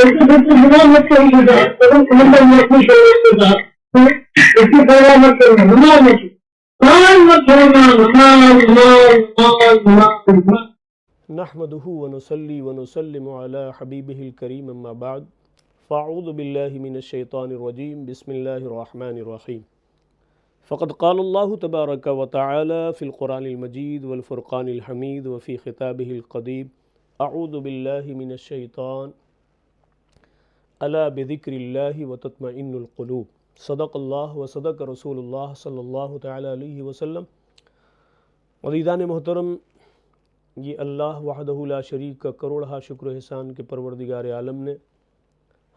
ایسے بچے نماز مت کریے گا، قدم سمندر میں اپنی شعور کے ساتھ اس کی پرواہ مت کرنا، نماز مت مت چھوڑنا، نماز نماز نماز نماز۔ نحمده ونصلي ونسلم على حبيبه الكريم اما بعد فاعوذ بالله من الشيطان الرجيم بسم الله الرحمن الرحيم فقد قال الله تبارك وتعالى في القرآن المجيد والفرقان الحميد وفي خطابه القديم اعوذ بالله من الشيطان الا بذكر الله وتطمئن القلوب صدق اللہ وصدق رسول اللہ صلی اللہ تعالی علیہ وسلم۔ عزیزان محترم، یہ اللہ وحدہ لا شریک کا کروڑہا شکر و احسان کے پروردگار عالم نے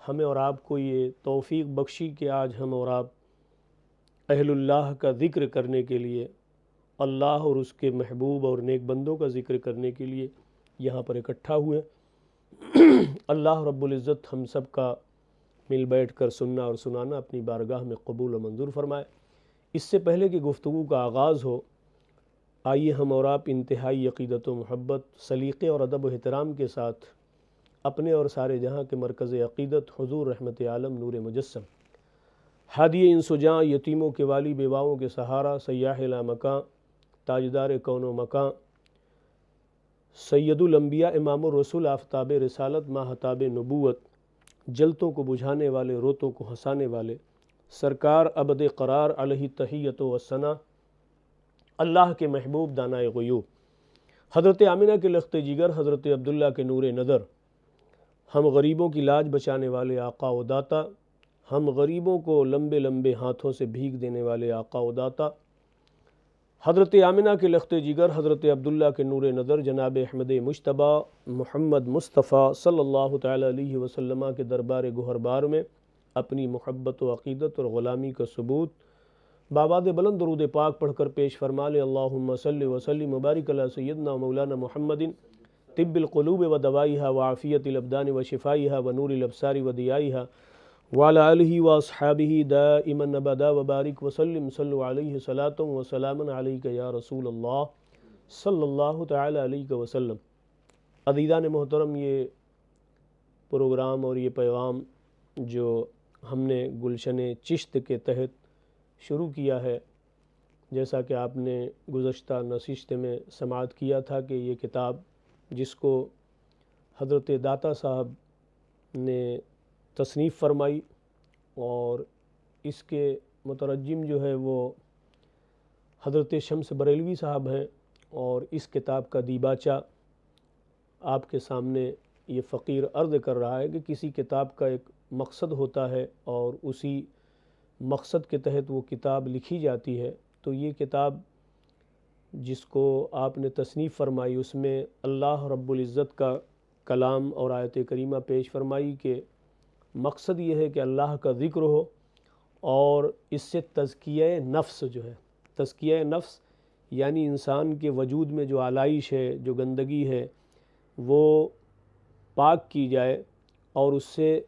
ہمیں اور آپ کو یہ توفیق بخشی کہ آج ہم اور آپ اہل اللہ کا ذکر کرنے کے لیے، اللہ اور اس کے محبوب اور نیک بندوں کا ذکر کرنے کے لیے یہاں پر اکٹھا ہوئے۔ اللہ رب العزت ہم سب کا مل بیٹھ کر سننا اور سنانا اپنی بارگاہ میں قبول و منظور فرمائے۔ اس سے پہلے کہ گفتگو کا آغاز ہو، آئیے ہم اور آپ انتہائی عقیدت و محبت، سلیقے اور ادب و احترام کے ساتھ اپنے اور سارے جہاں کے مرکز عقیدت حضور رحمت عالم نور مجسم، ہادی انس و جاں، یتیموں کے والی، بیواؤں کے سہارا، سیاح لامکاں، تاجدار کون و مکاں، سید الانبیاء امام الرسول، آفتاب رسالت، ماہتاب نبوت، جلتوں کو بجھانے والے، روتوں کو ہنسانے والے، سرکار ابد قرار علیہ تحیت و ثنا، اللہ کے محبوب دانائے غیوب، حضرت آمنہ کے لخت جگر، حضرت عبداللہ کے نور نظر، ہم غریبوں کی لاج بچانے والے آقا و داتا، ہم غریبوں کو لمبے لمبے ہاتھوں سے بھیک دینے والے آقا و داتا، حضرت آمنہ کے لخت جگر، حضرت عبداللہ کے نور نظر، جناب احمد مجتبیٰ محمد مصطفیٰ صلی اللہ تعالی علیہ وسلم کے دربار گہربار میں اپنی محبت و عقیدت اور غلامی کا ثبوت بآباد بلند درود پاک پڑھ کر پیش فرما لیں۔ اللہم صلی وسلم مبارک علی سیدنا مولانا محمد طب القلوب و دوائها وعافیت الابدان و شفائها و نور الابصار و ضیائها وعلى آلہ و اصحابہ دائما ابدا وبارک وسلم، صلوا علیہ صلاۃ و سلاما علیک یا رسول اللہ صلی اللہ تعالی علیہ وسلم۔ عزیزان محترم، یہ پروگرام اور یہ پیغام جو ہم نے گلشن چشت کے تحت شروع کیا ہے، جیسا کہ آپ نے گزشتہ نشست میں سماعت کیا تھا کہ یہ کتاب جس کو حضرت داتا صاحب نے تصنیف فرمائی اور اس کے مترجم جو ہے وہ حضرت شمس بریلوی صاحب ہیں، اور اس کتاب کا دیباچہ آپ کے سامنے یہ فقیر عرض کر رہا ہے کہ کسی کتاب کا ایک مقصد ہوتا ہے اور اسی مقصد کے تحت وہ کتاب لکھی جاتی ہے۔ تو یہ کتاب جس کو آپ نے تصنیف فرمائی، اس میں اللہ رب العزت کا کلام اور آیت کریمہ پیش فرمائی کہ مقصد یہ ہے کہ اللہ کا ذکر ہو، اور اس سے تزکیہ نفس جو ہے، تزکیہ نفس یعنی انسان کے وجود میں جو آلائش ہے، جو گندگی ہے، وہ پاک کی جائے اور اس سے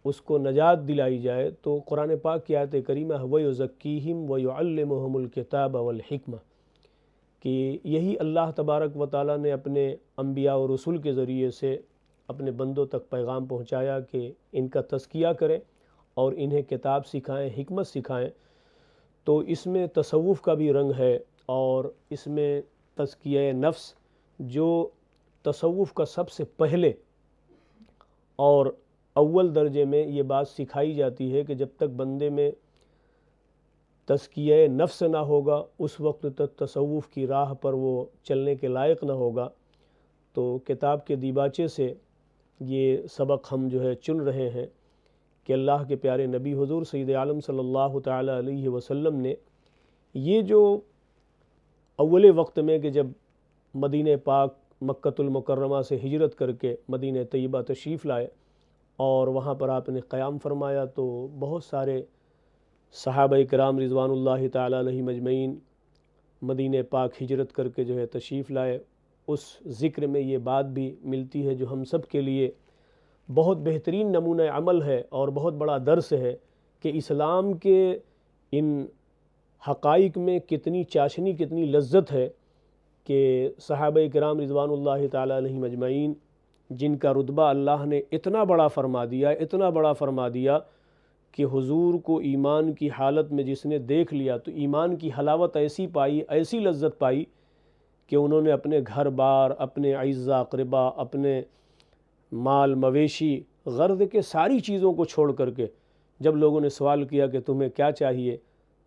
اس کو نجات دلائی جائے۔ تو قرآن پاک کی آیت کریمہ وَيُزَكِّيهِمْ وَيُعَلِّمُهُمُ الْكِتَابَ وَالْحِكْمَةَ کہ یہی اللہ تبارک و تعالیٰ نے اپنے انبیاء و رسول کے ذریعے سے اپنے بندوں تک پیغام پہنچایا کہ ان کا تزکیہ کریں اور انہیں کتاب سکھائیں، حکمت سکھائیں۔ تو اس میں تصوف کا بھی رنگ ہے، اور اس میں تزکیہ نفس جو تصوف کا سب سے پہلے اور اول درجے میں یہ بات سکھائی جاتی ہے کہ جب تک بندے میں تزکیہ نفس نہ ہوگا، اس وقت تک تصوف کی راہ پر وہ چلنے کے لائق نہ ہوگا۔ تو کتاب کے دیباچے سے یہ سبق ہم جو ہے چن رہے ہیں کہ اللہ کے پیارے نبی حضور سید عالم صلی اللہ تعالی علیہ وسلم نے یہ جو اول وقت میں کہ جب مدینہ پاک مکۃ المکرمہ سے ہجرت کر کے مدینہ طیبہ تشریف لائے اور وہاں پر آپ نے قیام فرمایا، تو بہت سارے صحابہ کرام رضوان اللہ تعالی علیہ مجمعین مدینہ پاک ہجرت کر کے جو ہے تشریف لائے۔ اس ذکر میں یہ بات بھی ملتی ہے جو ہم سب کے لیے بہت بہترین نمونہ عمل ہے اور بہت بڑا درس ہے کہ اسلام کے ان حقائق میں کتنی چاشنی، کتنی لذت ہے کہ صحابہ کرام رضوان اللہ تعالی علیہ مجمعین جن کا رتبہ اللہ نے اتنا بڑا فرما دیا کہ حضور کو ایمان کی حالت میں جس نے دیکھ لیا تو ایمان کی حلاوت ایسی پائی، ایسی لذت پائی کہ انہوں نے اپنے گھر بار، اپنے اعزا اقربا، اپنے مال مویشی، غرض کے ساری چیزوں کو چھوڑ کر کے جب لوگوں نے سوال کیا کہ تمہیں کیا چاہیے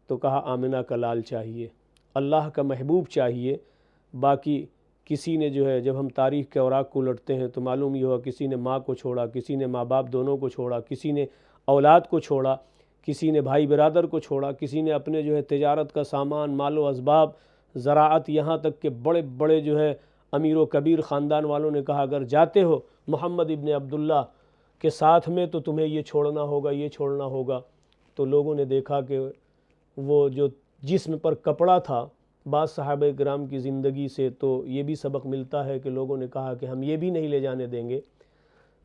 تو کہا آمنہ کا لال چاہیے، اللہ کا محبوب چاہیے۔ باقی کسی نے جو ہے، جب ہم تاریخ کے اوراق کو الٹتے ہیں تو معلوم یہ ہوا کسی نے ماں کو چھوڑا، کسی نے ماں باپ دونوں کو چھوڑا، کسی نے اولاد کو چھوڑا، کسی نے بھائی برادر کو چھوڑا، کسی نے اپنے جو ہے تجارت کا سامان، مال و اسباب، زراعت، یہاں تک کہ بڑے بڑے جو ہے امیر و کبیر خاندان والوں نے کہا اگر جاتے ہو محمد ابن عبداللہ کے ساتھ میں تو تمہیں یہ چھوڑنا ہوگا، یہ چھوڑنا ہوگا۔ تو لوگوں نے دیکھا کہ وہ جو جسم پر کپڑا تھا، بعض صحابہ کرام کی زندگی سے تو یہ بھی سبق ملتا ہے کہ لوگوں نے کہا کہ ہم یہ بھی نہیں لے جانے دیں گے۔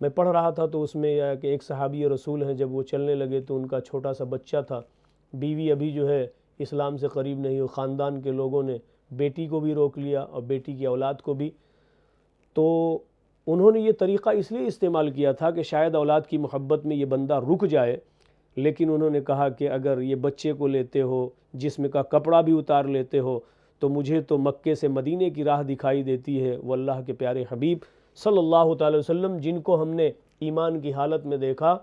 میں پڑھ رہا تھا تو اس میں یہ ہے کہ ایک صحابی رسول ہیں، جب وہ چلنے لگے تو ان کا چھوٹا سا بچہ تھا، بیوی ابھی جو ہے اسلام سے قریب نہیں، خاندان کے لوگوں نے بیٹی کو بھی روک لیا اور بیٹی کی اولاد کو بھی۔ تو انہوں نے یہ طریقہ اس لیے استعمال کیا تھا کہ شاید اولاد کی محبت میں یہ بندہ رک جائے، لیکن انہوں نے کہا کہ اگر یہ بچے کو لیتے ہو، جسم کا کپڑا بھی اتار لیتے ہو، تو مجھے تو مکے سے مدینے کی راہ دکھائی دیتی ہے۔ وہ اللہ کے پیارے حبیب صلی اللہ تعالی وسلم جن کو ہم نے ایمان کی حالت میں دیکھا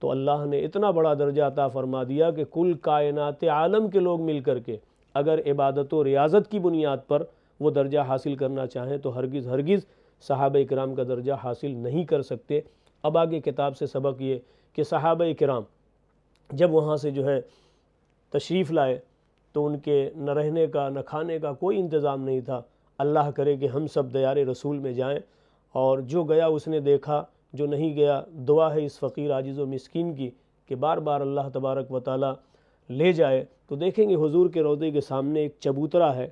تو اللہ نے اتنا بڑا درجہ عطا فرما دیا کہ کل کائنات عالم کے لوگ مل کر کے اگر عبادت و ریاضت کی بنیاد پر وہ درجہ حاصل کرنا چاہیں تو ہرگز صحابہ کرام کا درجہ حاصل نہیں کر سکتے۔ اب آگے کتاب سے سبق یہ کہ صحابہ کرام جب وہاں سے جو ہے تشریف لائے تو ان کے نہ رہنے کا نہ کھانے کا کوئی انتظام نہیں تھا۔ اللہ کرے کہ ہم سب دیار رسول میں جائیں، اور جو گیا اس نے دیکھا، جو نہیں گیا دعا ہے اس فقیر عاجز و مسکین کی کہ بار بار اللہ تبارک و تعالی لے جائے۔ تو دیکھیں گے حضور کے روضے کے سامنے ایک چبوترا ہے،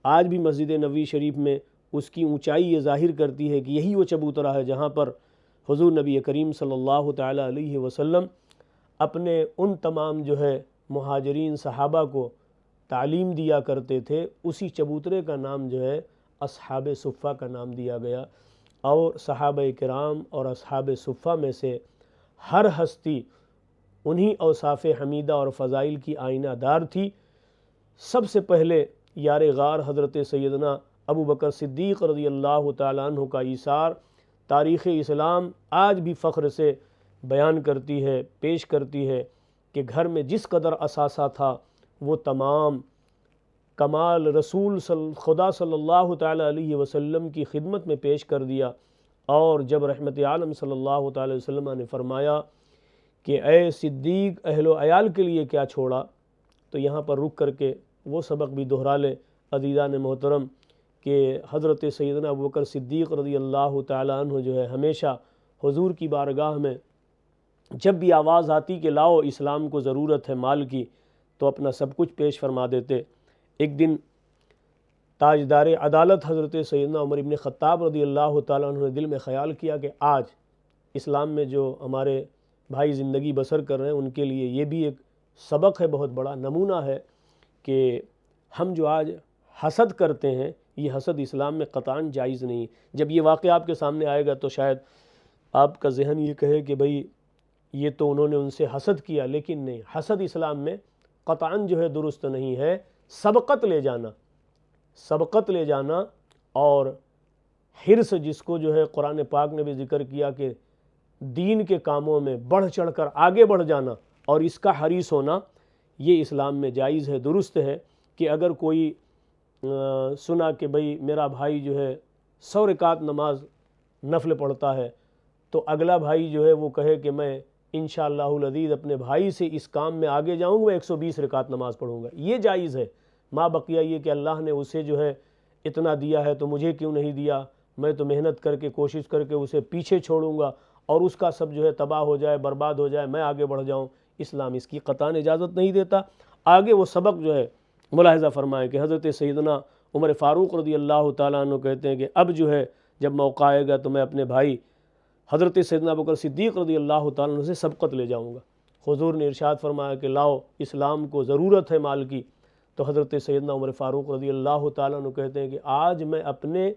آج بھی مسجد نبوی شریف میں اس کی اونچائی یہ ظاہر کرتی ہے کہ یہی وہ چبوترا ہے جہاں پر حضور نبی کریم صلی اللہ تعالی علیہ وسلم اپنے ان تمام جو ہے مہاجرین صحابہ کو تعلیم دیا کرتے تھے۔ اسی چبوترے کا نام جو ہے اصحاب صفہ کا نام دیا گیا، اور صحابہ کرام اور اصحاب صفہ میں سے ہر ہستی انہی اوصاف حمیدہ اور فضائل کی آئینہ دار تھی۔ سب سے پہلے یار غار حضرت سیدنا ابو بکر صدیق رضی اللہ تعالیٰ عنہ کا ایثار تاریخ اسلام آج بھی فخر سے بیان کرتی ہے، پیش کرتی ہے کہ گھر میں جس قدر اثاثہ تھا وہ تمام کمال رسول خدا صلی اللہ تعالیٰ علیہ وسلم کی خدمت میں پیش کر دیا۔ اور جب رحمت عالم صلی اللہ تعالیٰ وسلم نے فرمایا کہ اے صدیق اہل و عیال کے لیے کیا چھوڑا، تو یہاں پر رک کر کے وہ سبق بھی دہرا لیں عزیزان محترم کہ حضرت سیدنا ابوبکر صدیق رضی اللہ تعالیٰ عنہ جو ہے ہمیشہ حضور کی بارگاہ میں جب بھی آواز آتی کہ لاؤ اسلام کو ضرورت ہے مال کی، تو اپنا سب کچھ پیش فرما دیتے۔ ایک دن تاجدار عدالت حضرت سیدنا عمر ابن خطاب رضی اللہ تعالیٰ عنہ نے دل میں خیال کیا کہ آج اسلام میں جو ہمارے بھائی زندگی بسر کر رہے ہیں ان کے لیے یہ بھی ایک سبق ہے، بہت بڑا نمونہ ہے کہ ہم جو آج حسد کرتے ہیں یہ حسد اسلام میں قطعاً جائز نہیں۔ جب یہ واقعہ آپ کے سامنے آئے گا تو شاید آپ کا ذہن یہ کہے کہ بھئی یہ تو انہوں نے ان سے حسد کیا، لیکن نہیں، حسد اسلام میں قطعاً جو ہے درست نہیں ہے۔ سبقت لے جانا اور حرص جس کو جو ہے قرآن پاک نے بھی ذکر کیا کہ دین کے کاموں میں بڑھ چڑھ کر آگے بڑھ جانا اور اس کا حریص ہونا، یہ اسلام میں جائز ہے، درست ہے۔ کہ اگر کوئی سنا کہ بھئی میرا بھائی جو ہے 100 رکعت نماز نفل پڑھتا ہے، تو اگلا بھائی جو ہے وہ کہے کہ میں انشاءاللہ العزیز اپنے بھائی سے اس کام میں آگے جاؤں گا، 120 رکعت نماز پڑھوں گا، یہ جائز ہے۔ ماں بقیہ یہ کہ اللہ نے اسے جو ہے اتنا دیا ہے تو مجھے کیوں نہیں دیا، میں تو محنت کر کے کوشش کر کے اسے پیچھے چھوڑوں گا اور اس کا سب جو ہے تباہ ہو جائے، برباد ہو جائے، میں آگے بڑھ جاؤں، اسلام اس کی قطعاً اجازت نہیں دیتا۔ آگے وہ سبق جو ہے ملاحظہ فرمائیں کہ حضرت سیدنا عمر فاروق رضی اللہ تعالیٰ عنہ کہتے ہیں کہ اب جو ہے جب موقع آئے گا تو میں اپنے بھائی حضرت سیدنا ابوبکر صدیق رضی اللہ تعالیٰ عنہ سے سبقت لے جاؤں گا۔ حضور نے ارشاد فرمایا کہ لاؤ اسلام کو ضرورت ہے مال کی، تو حضرت سیدنا عمر فاروق رضی اللہ تعالیٰ عنہ کہتے ہیں کہ آج میں اپنے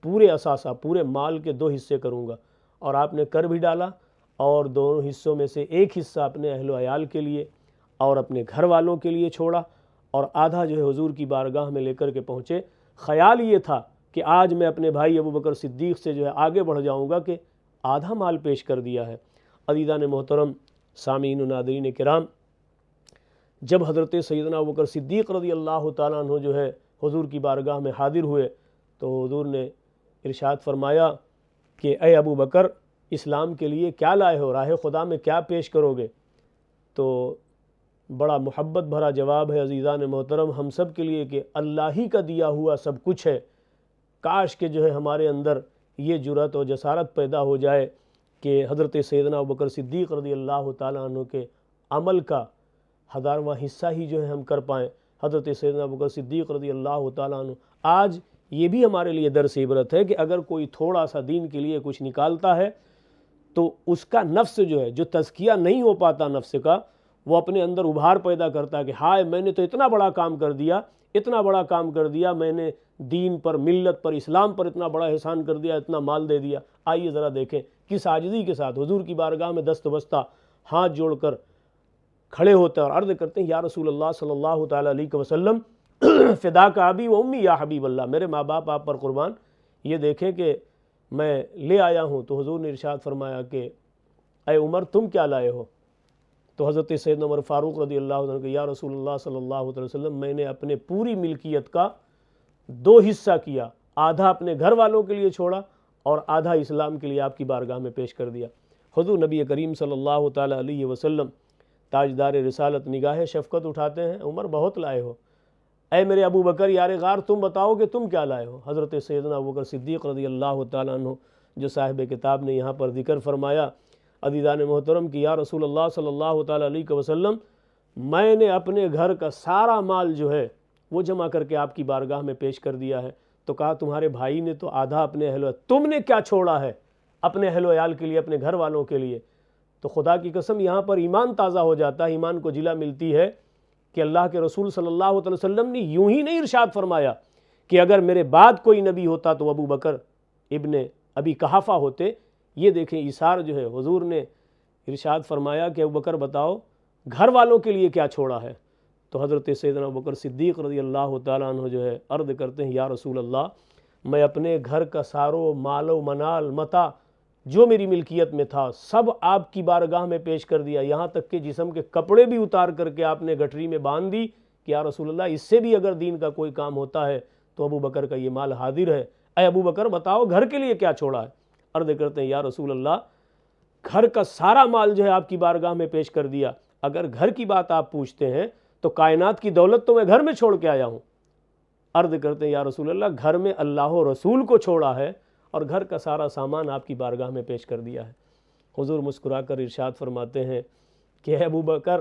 پورے اثاثہ پورے مال کے 2 حصے کروں گا، اور آپ نے کر بھی ڈالا، اور دونوں حصوں میں سے ایک حصہ اپنے اہل و عیال کے لیے اور اپنے گھر والوں کے لیے چھوڑا، اور آدھا جو ہے حضور کی بارگاہ میں لے کر کے پہنچے۔ خیال یہ تھا کہ آج میں اپنے بھائی ابو بکر صدیق سے جو ہے آگے بڑھ جاؤں گا کہ آدھا مال پیش کر دیا ہے۔ عزیزان محترم، سامعین و ناظرین کرام، جب حضرت سیدنا ابو بکر صدیق رضی اللہ تعالیٰ عنہ جو ہے حضور کی بارگاہ میں حاضر ہوئے تو حضور نے ارشاد فرمایا کہ اے ابو بکر، اسلام کے لیے کیا لائے ہو، راہ خدا میں کیا پیش کرو گے؟ تو بڑا محبت بھرا جواب ہے عزیزان محترم ہم سب کے لیے کہ اللہ ہی کا دیا ہوا سب کچھ ہے۔ کاش کہ جو ہے ہمارے اندر یہ جرأت و جسارت پیدا ہو جائے کہ حضرت سیدنا ابوبکر صدیق رضی اللہ تعالیٰ عنہ کے عمل کا 1000واں حصہ ہی جو ہے ہم کر پائیں۔ حضرت سیدنا ابوبکر صدیق رضی اللہ تعالیٰ عنہ، آج یہ بھی ہمارے لیے درس عبرت ہے کہ اگر کوئی تھوڑا سا دین کے لیے کچھ نکالتا ہے تو اس کا نفس جو ہے، جو تزکیہ نہیں ہو پاتا نفس کا، وہ اپنے اندر ابھار پیدا کرتا ہے کہ ہائے میں نے تو اتنا بڑا کام کر دیا، اتنا بڑا کام کر دیا، میں نے دین پر، ملت پر، اسلام پر اتنا بڑا احسان کر دیا، اتنا مال دے دیا۔ آئیے ذرا دیکھیں کس عاجزی کے ساتھ حضور کی بارگاہ میں دست بستہ ہاتھ جوڑ کر کھڑے ہوتے ہیں اور عرض کرتے ہیں یا رسول اللہ صلی اللہ تعالیٰ علیہ وسلم فداک ابی و امی یا حبیب اللہ، میرے ماں باپ آپ پر قربان، یہ دیکھیں کہ میں لے آیا ہوں۔ تو حضور نے ارشاد فرمایا کہ اے عمر تم کیا لائے ہو؟ تو حضرت سیدنا عمر فاروق رضی اللہ عنہ کہ یا رسول اللہ صلی اللہ علیہ وسلم، میں نے اپنے پوری ملکیت کا 2 حصہ کیا، آدھا اپنے گھر والوں کے لیے چھوڑا اور آدھا اسلام کے لیے آپ کی بارگاہ میں پیش کر دیا۔ حضور نبی کریم صلی اللہ تعالیٰ علیہ وسلم تاجدار رسالت نگاہ شفقت اٹھاتے ہیں، عمر بہت لائے ہو، اے میرے ابو بکر یار غار تم بتاؤ کہ تم کیا لائے ہو؟ حضرت سیدنا ابو بکر صدیق رضی اللہ تعالیٰ عنہ جو صاحب کتاب نے یہاں پر ذکر فرمایا عزیزان محترم کہ یا رسول اللہ صلی اللہ تعالیٰ علیہ وسلم، میں نے اپنے گھر کا سارا مال جو ہے وہ جمع کر کے آپ کی بارگاہ میں پیش کر دیا ہے۔ تو کہا تمہارے بھائی نے تو آدھا اپنے اہل، تم نے کیا چھوڑا ہے اپنے اہل و عیال کے لیے، اپنے گھر والوں کے لیے؟ تو خدا کی قسم یہاں پر ایمان تازہ ہو جاتا ہے، ایمان کو جلا ملتی ہے کہ اللہ کے رسول صلی اللہ علیہ وسلم نے یوں ہی نہیں ارشاد فرمایا کہ اگر میرے بعد کوئی نبی ہوتا تو ابو بکر ابن ابی قحافہ ہوتے۔ یہ دیکھیں ایثار جو ہے، حضور نے ارشاد فرمایا کہ ابو بکر بتاؤ گھر والوں کے لیے کیا چھوڑا ہے؟ تو حضرت سیدنا ابو بکر صدیق رضی اللہ تعالیٰ عنہ جو ہے عرض کرتے ہیں یا رسول اللہ، میں اپنے گھر کا سارو مال و منال متاع جو میری ملکیت میں تھا سب آپ کی بارگاہ میں پیش کر دیا، یہاں تک کہ جسم کے کپڑے بھی اتار کر کے آپ نے گٹھری میں باندھ دی کہ یا رسول اللہ اس سے بھی اگر دین کا کوئی کام ہوتا ہے تو ابو بکر کا یہ مال حاضر ہے۔ اے ابو بکر بتاؤ گھر کے لیے کیا چھوڑا ہے؟ عرض کرتے ہیں یا رسول اللہ، گھر کا سارا مال جو ہے آپ کی بارگاہ میں پیش کر دیا۔ اگر گھر کی بات آپ پوچھتے ہیں تو کائنات کی دولت تو میں گھر میں چھوڑ کے آیا ہوں۔ عرض کرتے ہیں یا رسول اللہ، گھر میں اللہ و رسول کو چھوڑا ہے اور گھر کا سارا سامان آپ کی بارگاہ میں پیش کر دیا ہے۔ حضور مسکرا کر ارشاد فرماتے ہیں کہ اے ابو بکر،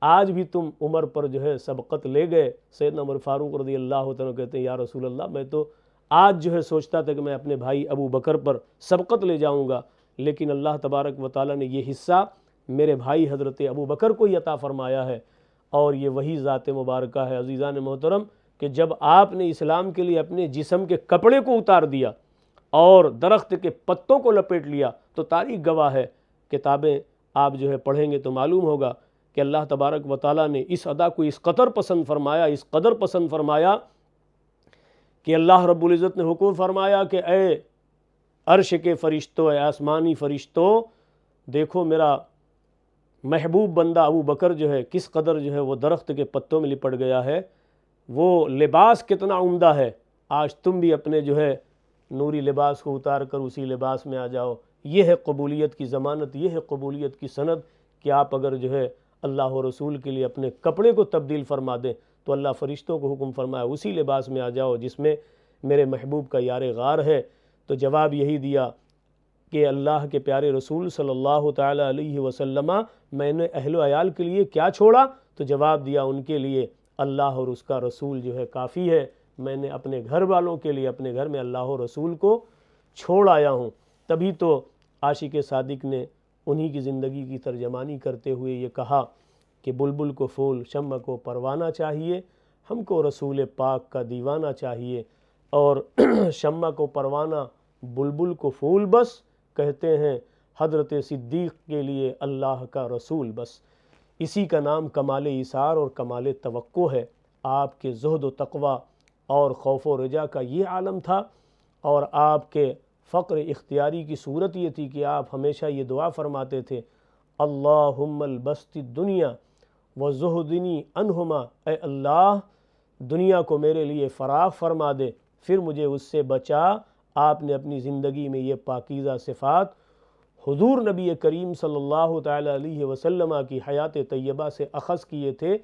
آج بھی تم عمر پر جو ہے سبقت لے گئے۔ سیدنا عمر فاروق رضی اللہ تعالیٰ کہتے ہیں یا رسول اللہ، میں تو آج جو ہے سوچتا تھا کہ میں اپنے بھائی ابو بکر پر سبقت لے جاؤں گا، لیکن اللہ تبارک و تعالیٰ نے یہ حصہ میرے بھائی حضرت ابو بکر کو ہی عطا فرمایا ہے، اور یہ وہی ذات مبارکہ ہے عزیزان محترم کہ جب آپ نے اسلام کے لیے اپنے جسم کے کپڑے کو اتار دیا اور درخت کے پتوں کو لپیٹ لیا تو تاریخ گواہ ہے، کتابیں آپ جو ہے پڑھیں گے تو معلوم ہوگا کہ اللہ تبارک و تعالیٰ نے اس ادا کو اس قدر پسند فرمایا، اس قدر پسند فرمایا کہ اللہ رب العزت نے حکم فرمایا کہ اے عرش کے فرشتوں، اے آسمانی فرشتوں، دیکھو میرا محبوب بندہ ابو بکر جو ہے کس قدر جو ہے وہ درخت کے پتوں میں لپٹ گیا ہے، وہ لباس کتنا عمدہ ہے، آج تم بھی اپنے جو ہے نوری لباس کو اتار کر اسی لباس میں آ جاؤ۔ یہ ہے قبولیت کی ضمانت، یہ ہے قبولیت کی سند کہ آپ اگر جو ہے اللہ و رسول کے لیے اپنے کپڑے کو تبدیل فرما دیں تو اللہ فرشتوں کو حکم فرمایا اسی لباس میں آ جاؤ جس میں میرے محبوب کا یار غار ہے۔ تو جواب یہی دیا کہ اللہ کے پیارے رسول صلی اللہ تعالیٰ علیہ وسلم، میں نے اہل و عیال کے لیے کیا چھوڑا؟ تو جواب دیا ان کے لیے اللہ اور اس کا رسول جو ہے کافی ہے، میں نے اپنے گھر والوں کے لیے اپنے گھر میں اللہ اور رسول کو چھوڑ آیا ہوں۔ تبھی تو عاشق صادق نے انہی کی زندگی کی ترجمانی کرتے ہوئے یہ کہا کہ بلبل کو پھول، شمع کو پروانہ چاہیے، ہم کو رسول پاک کا دیوانہ چاہیے۔ اور شمع کو پروانہ بلبل کو پھول بس، کہتے ہیں حضرت صدیق کے لیے اللہ کا رسول بس۔ اسی کا نام کمال ایثار اور کمال توقع ہے۔ آپ کے زہد و تقوی اور خوف و رجا کا یہ عالم تھا، اور آپ کے فقر اختیاری کی صورت یہ تھی کہ آپ ہمیشہ یہ دعا فرماتے تھے، اللہم البسط الدنیا وزہدنی عنہما، اے اللہ دنیا کو میرے لیے فراخ فرما دے، پھر مجھے اس سے بچا۔ آپ نے اپنی زندگی میں یہ پاکیزہ صفات حضور نبی کریم صلی اللہ تعالیٰ علیہ وسلم کی حیات طیبہ سے اخذ کیے تھے۔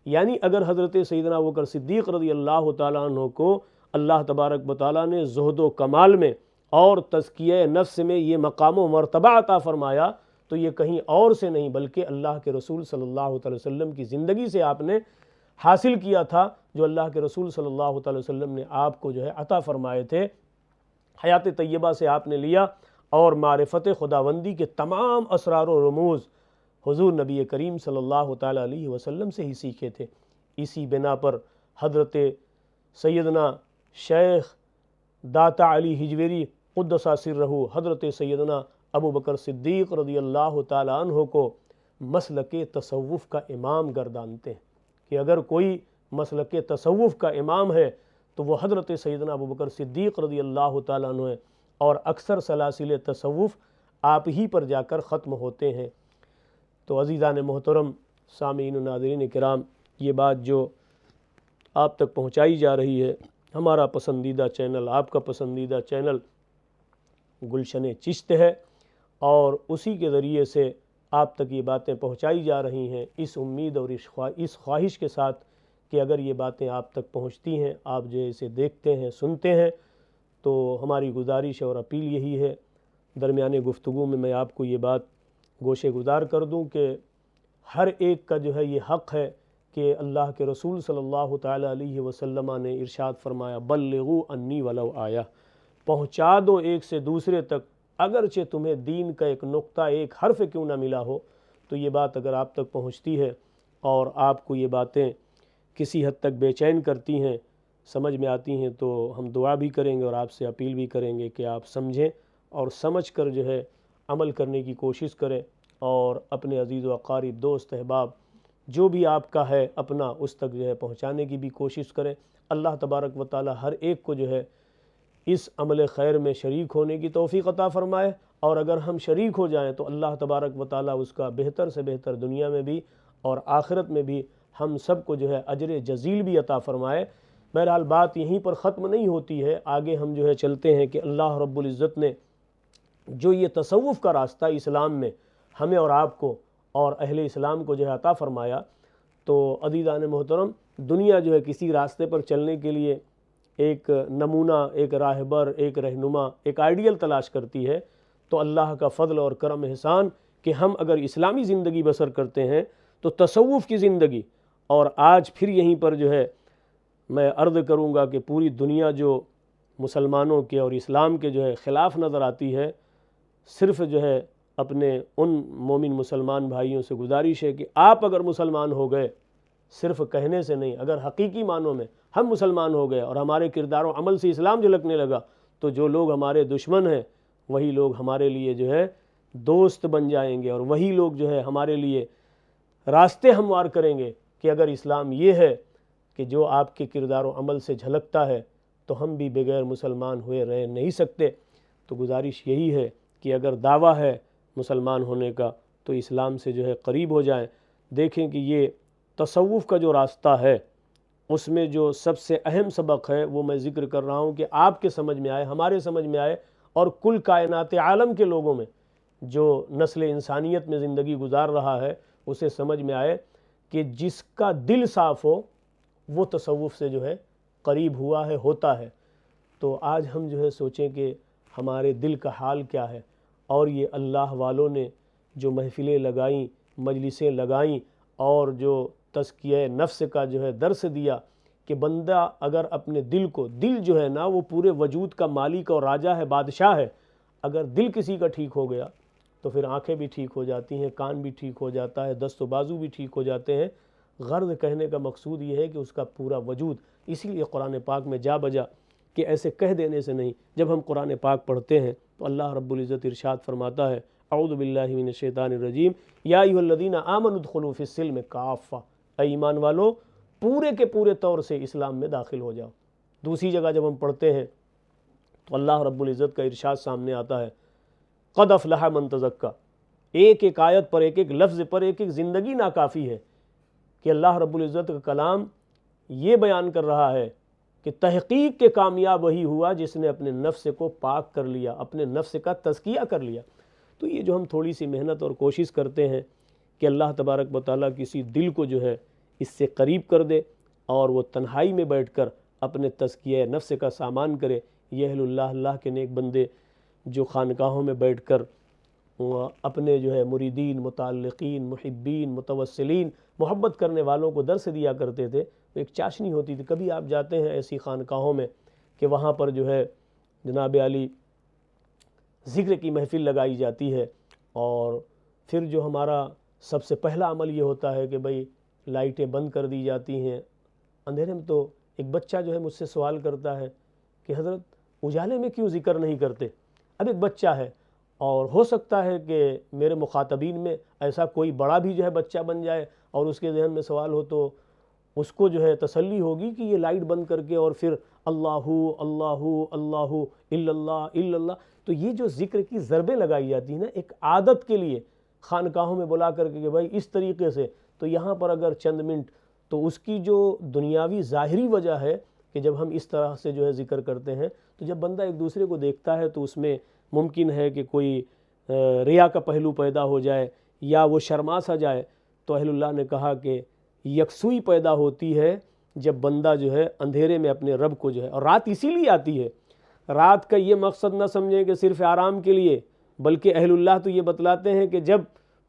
یعنی اگر حضرت سیدنا ابوبکر صدیق رضی اللہ تعالیٰ عنہ کو اللہ تبارک و تعالیٰ نے زہد و کمال میں اور تزکیہ نفس میں یہ مقام و مرتبہ عطا فرمایا تو یہ کہیں اور سے نہیں بلکہ اللہ کے رسول صلی اللہ تعالی وسلم کی زندگی سے آپ نے حاصل کیا تھا، جو اللہ کے رسول صلی اللہ تعالی وسلم نے آپ کو جو ہے عطا فرمائے تھے۔ حیات طیبہ سے آپ نے لیا، اور معرفت خداوندی کے تمام اسرار و رموز حضور نبی کریم صلی اللہ تعالی علیہ وسلم سے ہی سیکھے تھے۔ اسی بنا پر حضرت سیدنا شیخ داتا علی ہجویری قدس سرہ حضرت سیدنا ابوبکر صدیق رضی اللہ تعالی عنہ کو مسلک تصوف کا امام گردانتے ہیں کہ اگر کوئی مسلک تصوف کا امام ہے تو وہ حضرت سیدنا ابوبکر صدیق رضی اللہ تعالیٰ عنہ ہے، اور اکثر سلاسل تصوف آپ ہی پر جا کر ختم ہوتے ہیں۔ تو عزیزان محترم، سامعین و ناظرین کرام، یہ بات جو آپ تک پہنچائی جا رہی ہے، ہمارا پسندیدہ چینل، آپ کا پسندیدہ چینل گلشن چشت ہے، اور اسی کے ذریعے سے آپ تک یہ باتیں پہنچائی جا رہی ہیں، اس امید اور اس خواہش کے ساتھ کہ اگر یہ باتیں آپ تک پہنچتی ہیں، آپ جو اسے دیکھتے ہیں، سنتے ہیں، تو ہماری گزارش اور اپیل یہی ہے۔ درمیان گفتگو میں آپ کو یہ بات گوشے گزار کر دوں کہ ہر ایک کا جو ہے یہ حق ہے کہ اللہ کے رسول صلی اللہ تعالیٰ علیہ وسلم نے ارشاد فرمایا، بلغوا انی ولو آیا، پہنچا دو ایک سے دوسرے تک، اگرچہ تمہیں دین کا ایک نقطہ، ایک حرف کیوں نہ ملا ہو۔ تو یہ بات اگر آپ تک پہنچتی ہے اور آپ کو یہ باتیں کسی حد تک بے چین کرتی ہیں، سمجھ میں آتی ہیں، تو ہم دعا بھی کریں گے اور آپ سے اپیل بھی کریں گے کہ آپ سمجھیں اور سمجھ کر جو ہے عمل کرنے کی کوشش کریں، اور اپنے عزیز و اقارب، دوست، احباب جو بھی آپ کا ہے اپنا، اس تک جو ہے پہنچانے کی بھی کوشش کریں۔ اللہ تبارک و تعالی ہر ایک کو جو ہے اس عمل خیر میں شریک ہونے کی توفیق عطا فرمائے، اور اگر ہم شریک ہو جائیں تو اللہ تبارک و تعالی اس کا بہتر سے بہتر دنیا میں بھی اور آخرت میں بھی ہم سب کو جو ہے اجر جزیل بھی عطا فرمائے۔ بہرحال بات یہیں پر ختم نہیں ہوتی ہے، آگے ہم جو ہے چلتے ہیں کہ اللہ رب العزت نے جو یہ تصوف کا راستہ اسلام میں ہمیں اور آپ کو اور اہل اسلام کو جو ہے عطا فرمایا، تو عزیزان محترم، دنیا جو ہے کسی راستے پر چلنے کے لیے ایک نمونہ، ایک راہبر، ایک رہنما، ایک آئیڈیل تلاش کرتی ہے۔ تو اللہ کا فضل اور کرم احسان کہ ہم اگر اسلامی زندگی بسر کرتے ہیں تو تصوف کی زندگی، اور آج پھر یہیں پر جو ہے میں عرض کروں گا کہ پوری دنیا جو مسلمانوں کے اور اسلام کے جو ہے خلاف نظر آتی ہے، صرف جو ہے اپنے ان مومن مسلمان بھائیوں سے گزارش ہے کہ آپ اگر مسلمان ہو گئے، صرف کہنے سے نہیں، اگر حقیقی معنوں میں ہم مسلمان ہو گئے اور ہمارے کردار و عمل سے اسلام جھلکنے لگا، تو جو لوگ ہمارے دشمن ہیں وہی لوگ ہمارے لیے جو ہے دوست بن جائیں گے، اور وہی لوگ جو ہے ہمارے لیے راستے ہموار کریں گے کہ اگر اسلام یہ ہے کہ جو آپ کے کردار و عمل سے جھلکتا ہے تو ہم بھی بغیر مسلمان ہوئے رہ نہیں سکتے۔ تو گزارش یہی ہے کہ اگر دعویٰ ہے مسلمان ہونے کا تو اسلام سے جو ہے قریب ہو جائیں۔ دیکھیں کہ یہ تصوف کا جو راستہ ہے، اس میں جو سب سے اہم سبق ہے وہ میں ذکر کر رہا ہوں کہ آپ کے سمجھ میں آئے، ہمارے سمجھ میں آئے، اور کل کائنات عالم کے لوگوں میں جو نسل انسانیت میں زندگی گزار رہا ہے اسے سمجھ میں آئے کہ جس کا دل صاف ہو وہ تصوف سے جو ہے قریب ہوا ہے، ہوتا ہے۔ تو آج ہم جو ہے سوچیں کہ ہمارے دل کا حال کیا ہے، اور یہ اللہ والوں نے جو محفلیں لگائیں، مجلسیں لگائیں، اور جو تزکیہ نفس کا جو ہے درس دیا کہ بندہ اگر اپنے دل کو، دل جو ہے نا وہ پورے وجود کا مالک اور راجہ ہے، بادشاہ ہے، اگر دل کسی کا ٹھیک ہو گیا تو پھر آنکھیں بھی ٹھیک ہو جاتی ہیں، کان بھی ٹھیک ہو جاتا ہے، دست و بازو بھی ٹھیک ہو جاتے ہیں۔ غرض کہنے کا مقصود یہ ہے کہ اس کا پورا وجود، اسی لیے قرآن پاک میں جا بجا کہ ایسے کہہ دینے سے نہیں۔ جب ہم قرآن پاک پڑھتے ہیں تو اللہ رب العزت ارشاد فرماتا ہے اعوذ باللہ من الشیطان الرجیم یا ایھا الذین آمنوا ادخلوا فی السلم کافہ، اے ایمان والو پورے کے پورے طور سے اسلام میں داخل ہو جاؤ۔ دوسری جگہ جب ہم پڑھتے ہیں تو اللہ رب العزت کا ارشاد سامنے آتا ہے قد افلح من تزکیٰ، ایک ایک آیت پر، ایک ایک لفظ پر، ایک ایک زندگی ناکافی ہے کہ اللہ رب العزت کا کلام یہ بیان کر رہا ہے کہ تحقیق کے کامیاب وہی ہوا جس نے اپنے نفس کو پاک کر لیا، اپنے نفس کا تزکیہ کر لیا۔ تو یہ جو ہم تھوڑی سی محنت اور کوشش کرتے ہیں کہ اللہ تبارک و تعالیٰ کسی دل کو جو ہے اس سے قریب کر دے اور وہ تنہائی میں بیٹھ کر اپنے تزکیہ نفس کا سامان کرے، یہ اہل اللہ کے نیک بندے جو خانقاہوں میں بیٹھ کر اپنے جو ہے مریدین، متعلقین، محبین، متوسلین، محبت کرنے والوں کو درس دیا کرتے تھے، ایک چاشنی ہوتی تھی۔ کبھی آپ جاتے ہیں ایسی خانقاہوں میں کہ وہاں پر جو ہے جناب علی ذکر کی محفل لگائی جاتی ہے، اور پھر جو ہمارا سب سے پہلا عمل یہ ہوتا ہے کہ بھئی لائٹیں بند کر دی جاتی ہیں اندھیرے میں۔ تو ایک بچہ جو ہے مجھ سے سوال کرتا ہے کہ حضرت اجالے میں کیوں ذکر نہیں کرتے؟ اب ایک بچہ ہے، اور ہو سکتا ہے کہ میرے مخاطبین میں ایسا کوئی بڑا بھی جو ہے بچہ بن جائے اور اس کے ذہن میں سوال ہو تو اس کو جو ہے تسلی ہوگی کہ یہ لائٹ بند کر کے اور پھر اللہ اللہ اللہ الا اللہ الا اللہ، تو یہ جو ذکر کی ضربیں لگائی جاتی ہیں نا ایک عادت کے لیے خانقاہوں میں بلا کر کے کہ بھائی اس طریقے سے، تو یہاں پر اگر چند منٹ، تو اس کی جو دنیاوی ظاہری وجہ ہے کہ جب ہم اس طرح سے جو ہے ذکر کرتے ہیں تو جب بندہ ایک دوسرے کو دیکھتا ہے تو اس میں ممکن ہے کہ کوئی ریا کا پہلو پیدا ہو جائے یا وہ شرما سا جائے۔ تو اہل اللہ نے کہا کہ یکسوئی پیدا ہوتی ہے جب بندہ جو ہے اندھیرے میں اپنے رب کو جو ہے، اور رات اسی لیے آتی ہے، رات کا یہ مقصد نہ سمجھیں کہ صرف آرام کے لیے، بلکہ اہل اللہ تو یہ بتلاتے ہیں کہ جب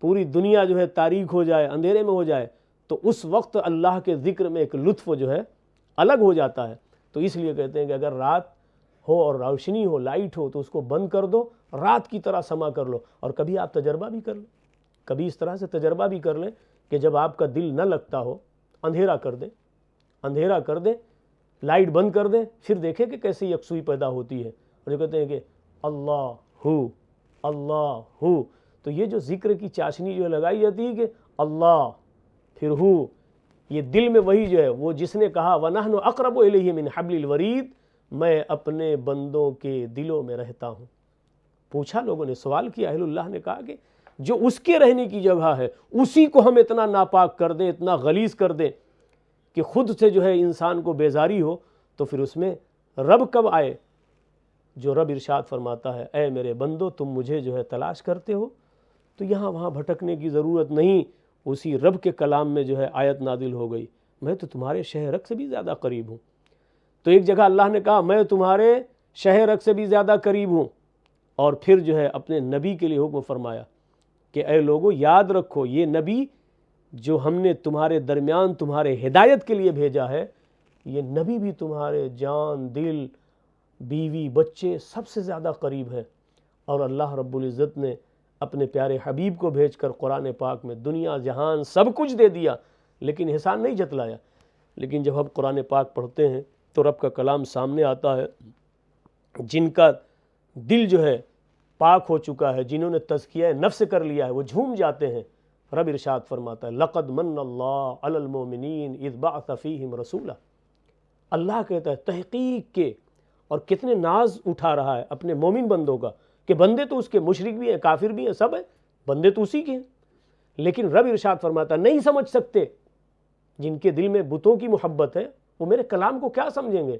پوری دنیا جو ہے تاریک ہو جائے، اندھیرے میں ہو جائے، تو اس وقت اللہ کے ذکر میں ایک لطف جو ہے الگ ہو جاتا ہے۔ تو اس لیے کہتے ہیں کہ اگر رات ہو اور روشنی ہو، لائٹ ہو، تو اس کو بند کر دو، رات کی طرح سما کر لو۔ اور کبھی آپ تجربہ بھی کر لیں، کبھی اس طرح سے تجربہ بھی کر لیں کہ جب آپ کا دل نہ لگتا ہو، اندھیرا کر دیں، اندھیرا کر دیں، لائٹ بند کر دیں، پھر دیکھیں کہ کیسے یکسوئی پیدا ہوتی ہے۔ اور یہ کہتے ہیں کہ اللہ ہو، اللہ ہو، تو یہ جو ذکر کی چاشنی جو لگائی جاتی ہے کہ اللہ پھر ہو، یہ دل میں وہی جو ہے، وہ جس نے کہا وَنَحْنُ أَقْرَبُ إِلَيْهِ مِنْ حَبْلِ الْوَرِيدِ، میں اپنے بندوں کے دلوں میں رہتا ہوں۔ پوچھا لوگوں نے، سوال کیا، اہل اللہ نے کہا کہ جو اس کے رہنے کی جگہ ہے اسی کو ہم اتنا ناپاک کر دیں، اتنا غلیظ کر دیں کہ خود سے جو ہے انسان کو بیزاری ہو، تو پھر اس میں رب کب آئے؟ جو رب ارشاد فرماتا ہے اے میرے بندو تم مجھے جو ہے تلاش کرتے ہو، تو یہاں وہاں بھٹکنے کی ضرورت نہیں، اسی رب کے کلام میں جو ہے آیت نازل ہو گئی، میں تو تمہارے شہ رگ سے بھی زیادہ قریب ہوں۔ تو ایک جگہ اللہ نے کہا میں تمہارے شہ رگ سے بھی زیادہ قریب ہوں، اور پھر جو ہے اپنے نبی کے لیے حکم فرمایا کہ اے لوگو یاد رکھو یہ نبی جو ہم نے تمہارے درمیان تمہارے ہدایت کے لیے بھیجا ہے، یہ نبی بھی تمہارے جان، دل، بیوی، بچے سب سے زیادہ قریب ہے۔ اور اللہ رب العزت نے اپنے پیارے حبیب کو بھیج کر قرآن پاک میں دنیا جہان سب کچھ دے دیا، لیکن احسان نہیں جتلایا۔ لیکن جب ہم قرآن پاک پڑھتے ہیں تو رب کا کلام سامنے آتا ہے، جن کا دل جو ہے پاک ہو چکا ہے، جنہوں نے تزکیہ نفس کر لیا ہے، وہ جھوم جاتے ہیں۔ رب ارشاد فرماتا ہے لقد من اللہ علی المؤمنین اذ بعث فیہم رسولا، اللہ کہتا ہے تحقیق کے، اور کتنے ناز اٹھا رہا ہے اپنے مومن بندوں کا کہ بندے تو اس کے مشرک بھی ہیں، کافر بھی ہیں، سب ہیں، بندے تو اسی کے ہیں، لیکن رب ارشاد فرماتا ہے نہیں سمجھ سکتے، جن کے دل میں بتوں کی محبت ہے وہ میرے کلام کو کیا سمجھیں گے؟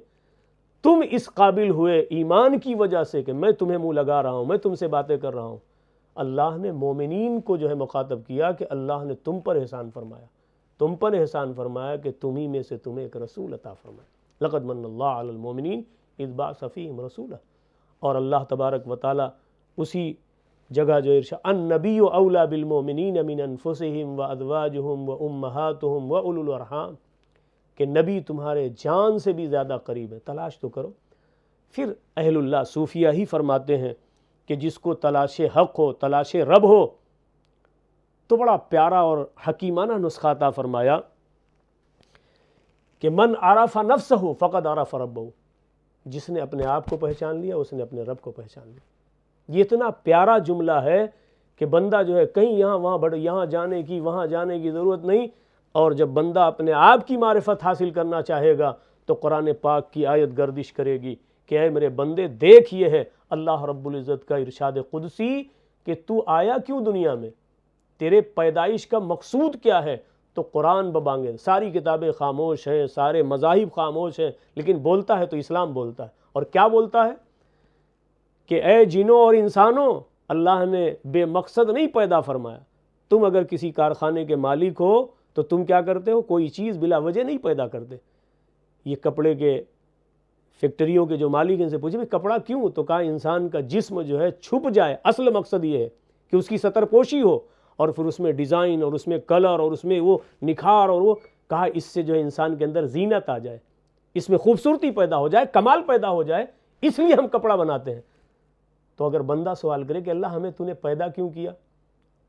تم اس قابل ہوئے ایمان کی وجہ سے کہ میں تمہیں منہ لگا رہا ہوں، میں تم سے باتیں کر رہا ہوں۔ اللہ نے مومنین کو جو ہے مخاطب کیا کہ اللہ نے تم پر احسان فرمایا، تم پر احسان فرمایا کہ تمہیں میں سے تمہیں ایک رسول عطا فرمایا۔ لقد من اللہ علی المؤمنین اذ بعث فیہم رسولا۔ اور اللہ تبارک و تعالی اسی جگہ جو ارشاد النبی اولی بالمؤمنین من انفسہم وازواجہم وامہاتہم واولی الارحام، کہ نبی تمہارے جان سے بھی زیادہ قریب ہے، تلاش تو کرو۔ پھر اہل اللہ صوفیہ ہی فرماتے ہیں کہ جس کو تلاش حق ہو، تلاش رب ہو، تو بڑا پیارا اور حکیمانہ نسخہ عطا فرمایا کہ من عرف نفسہ فقد عرف ربہ، جس نے اپنے آپ کو پہچان لیا اس نے اپنے رب کو پہچان لیا۔ یہ اتنا پیارا جملہ ہے کہ بندہ جو ہے کہیں یہاں وہاں یہاں جانے کی وہاں جانے کی ضرورت نہیں، اور جب بندہ اپنے آپ کی معرفت حاصل کرنا چاہے گا تو قرآن پاک کی آیت گردش کرے گی کہ اے میرے بندے دیکھ، یہ ہے اللہ رب العزت کا ارشاد قدسی کہ تو آیا کیوں دنیا میں، تیرے پیدائش کا مقصود کیا ہے؟ تو قرآن ببانگے ساری کتابیں خاموش ہیں، سارے مذاہب خاموش ہیں، لیکن بولتا ہے تو اسلام بولتا ہے۔ اور کیا بولتا ہے؟ کہ اے جنوں اور انسانوں، اللہ نے بے مقصد نہیں پیدا فرمایا۔ تم اگر کسی کارخانے کے مالک ہو تو تم کیا کرتے ہو؟ کوئی چیز بلا وجہ نہیں پیدا کرتے۔ یہ کپڑے کے فیکٹریوں کے جو مالک ان سے پوچھے بھئی کپڑا کیوں؟ تو کہا انسان کا جسم جو ہے چھپ جائے، اصل مقصد یہ ہے کہ اس کی ستر پوشی ہو، اور پھر اس میں ڈیزائن اور اس میں کلر اور اس میں وہ نکھار، اور وہ کہا اس سے جو ہے انسان کے اندر زینت آ جائے، اس میں خوبصورتی پیدا ہو جائے، کمال پیدا ہو جائے، اس لیے ہم کپڑا بناتے ہیں۔ تو اگر بندہ سوال کرے کہ اللہ ہمیں تو نے پیدا کیوں کیا،